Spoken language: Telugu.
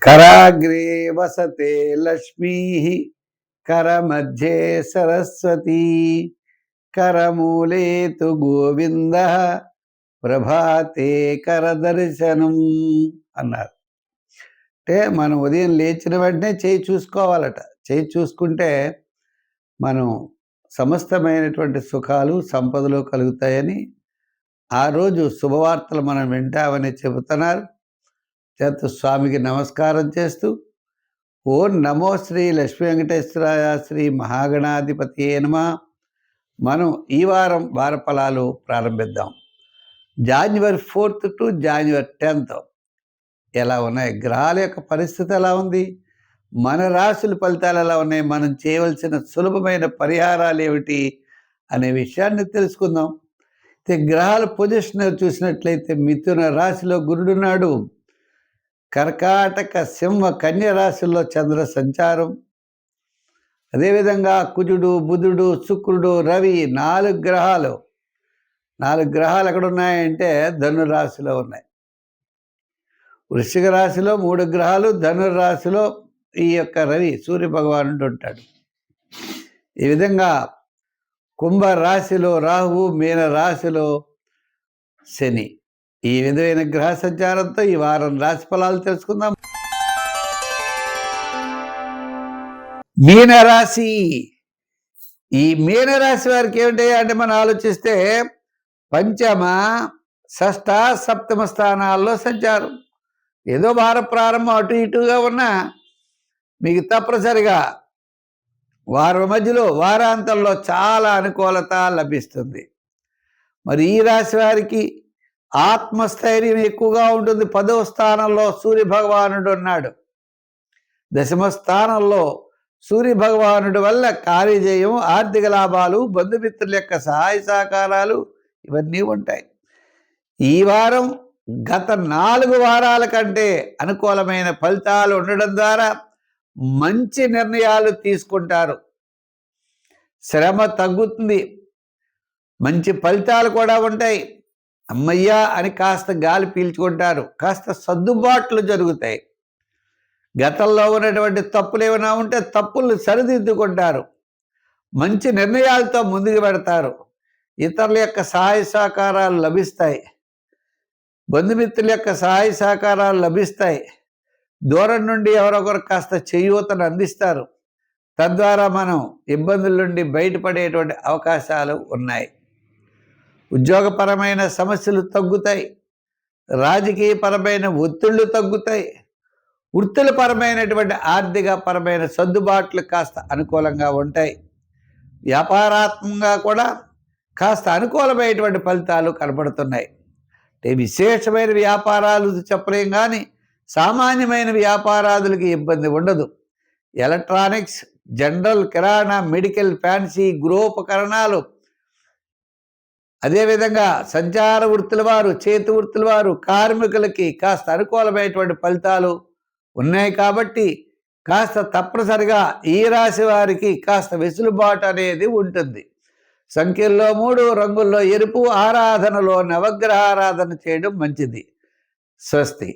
కరాగ్రే వసతే లక్ష్మీ కరమధ్యే సరస్వతీ కరమూలే తు గోవింద ప్రభాతే కరదర్శనం అన్నారు. అంటే మనం ఉదయం లేచిన వెంటనే చేయి చూసుకోవాలట. చేయి చూసుకుంటే మనం సమస్తమైనటువంటి సుఖాలు సంపదలు కలుగుతాయని ఆ రోజు శుభవార్తలు మనం వింటామని చెబుతున్నారు. చేత స్వామికి నమస్కారం చేస్తూ ఓం నమో శ్రీ లక్ష్మీ వెంకటేశ్వరాయ శ్రీ మహాగణాధిపతి నమః. మనం ఈ వారం వారఫలాలు ప్రారంభిద్దాం. January 4th to January 10th ఎలా ఉన్నాయి, గ్రహాల యొక్క పరిస్థితి ఎలా ఉంది, మన రాశుల ఫలితాలు ఎలా ఉన్నాయి, మనం చేయవలసిన సులభమైన పరిహారాలు ఏమిటి అనే విషయాన్ని తెలుసుకుందాం. గ్రహాల పొజిషన్ చూసినట్లయితే మిథున రాశిలో గురుడున్నాడు. కర్కాటక సింహ కన్య రాశుల్లో చంద్ర సంచారం, అదేవిధంగా కుజుడు బుధుడు శుక్రుడు రవి 4 గ్రహాలు ఎక్కడ ఉన్నాయంటే ధనురాశిలో ఉన్నాయి. వృశ్చిక రాశిలో 3 గ్రహాలు, ధనుర్రాశిలో ఈ యొక్క రవి సూర్య భగవానుడు ఉంటాడు. ఈ విధంగా కుంభ రాశిలో రాహువు, మీన రాశిలో శని. ఈ విధమైన గ్రహ సంచారంతో ఈ వారం రాశి ఫలాలు తెలుసుకుందాం. మీనరాశి. ఈ మీనరాశి వారికి ఏమిటి అంటే మనం ఆలోచిస్తే పంచమ, షష్ఠ, సప్తమ స్థానాల్లో సంచారం. ఏదో వార ప్రారంభం అటు ఇటుగా ఉన్నా మీకు తప్పనిసరిగా వారం మధ్యలో వారాంతంలో చాలా అనుకూలత లభిస్తుంది. మరి ఈ రాశి వారికి ఆత్మస్థైర్యం ఎక్కువగా ఉంటుంది. 10వ స్థానంలో సూర్య భగవానుడు ఉన్నాడు. 10వ స్థానంలో సూర్య భగవానుడి వల్ల కార్యజయం, ఆర్థిక లాభాలు, బంధుమిత్రుల యొక్క సహాయ సహకారాలు ఇవన్నీ ఉంటాయి. ఈ వారం గత 4 వారాల కంటే అనుకూలమైన ఫలితాలు ఉండడం ద్వారా మంచి నిర్ణయాలు తీసుకుంటారు. శ్రమ తగ్గుతుంది, మంచి ఫలితాలు కూడా ఉంటాయి. అమ్మయ్యా అని కాస్త గాలి పీల్చుకుంటారు. కాస్త సర్దుబాట్లు జరుగుతాయి. గతంలో ఉన్నటువంటి తప్పులు ఏమైనా ఉంటే తప్పులు సరిదిద్దుకుంటారు. మంచి నిర్ణయాలతో ముందుకు పెడతారు. ఇతరుల యొక్క సహాయ సహకారాలు లభిస్తాయి. బంధుమిత్రుల యొక్క సహాయ సహకారాలు లభిస్తాయి. దూరం నుండి ఎవరొకరు కాస్త చేయూతను అందిస్తారు. తద్వారా మనం ఇబ్బందుల నుండి బయటపడేటువంటి అవకాశాలు ఉన్నాయి. ఉద్యోగపరమైన సమస్యలు తగ్గుతాయి. రాజకీయపరమైన ఒత్తిళ్లు తగ్గుతాయి. వృత్తులపరమైనటువంటి ఆర్థిక పరమైన సర్దుబాట్లు కాస్త అనుకూలంగా ఉంటాయి. వ్యాపారాత్మకంగా కూడా కాస్త అనుకూలమైనటువంటి ఫలితాలు కనబడుతున్నాయి. అంటే విశేషమైన వ్యాపారాలు చెప్పలేం, కానీ సామాన్యమైన వ్యాపారాదులకి ఇబ్బంది ఉండదు. ఎలక్ట్రానిక్స్, జనరల్, కిరాణా, మెడికల్, ఫ్యాన్సీ, గృహోపకరణాలు, అదేవిధంగా సంచార వృత్తుల వారు, చేతి వృత్తుల వారు, కార్మికులకి కాస్త అనుకూలమైనటువంటి ఫలితాలు ఉన్నాయి. కాబట్టి కాస్త తప్పనిసరిగా ఈ రాశి వారికి కాస్త వెసులుబాటు అనేది ఉంటుంది. సంఖ్యల్లో 3, రంగుల్లో ఎరుపు, ఆరాధనలో నవగ్రహ ఆరాధన చేయడం మంచిది. స్వస్తి.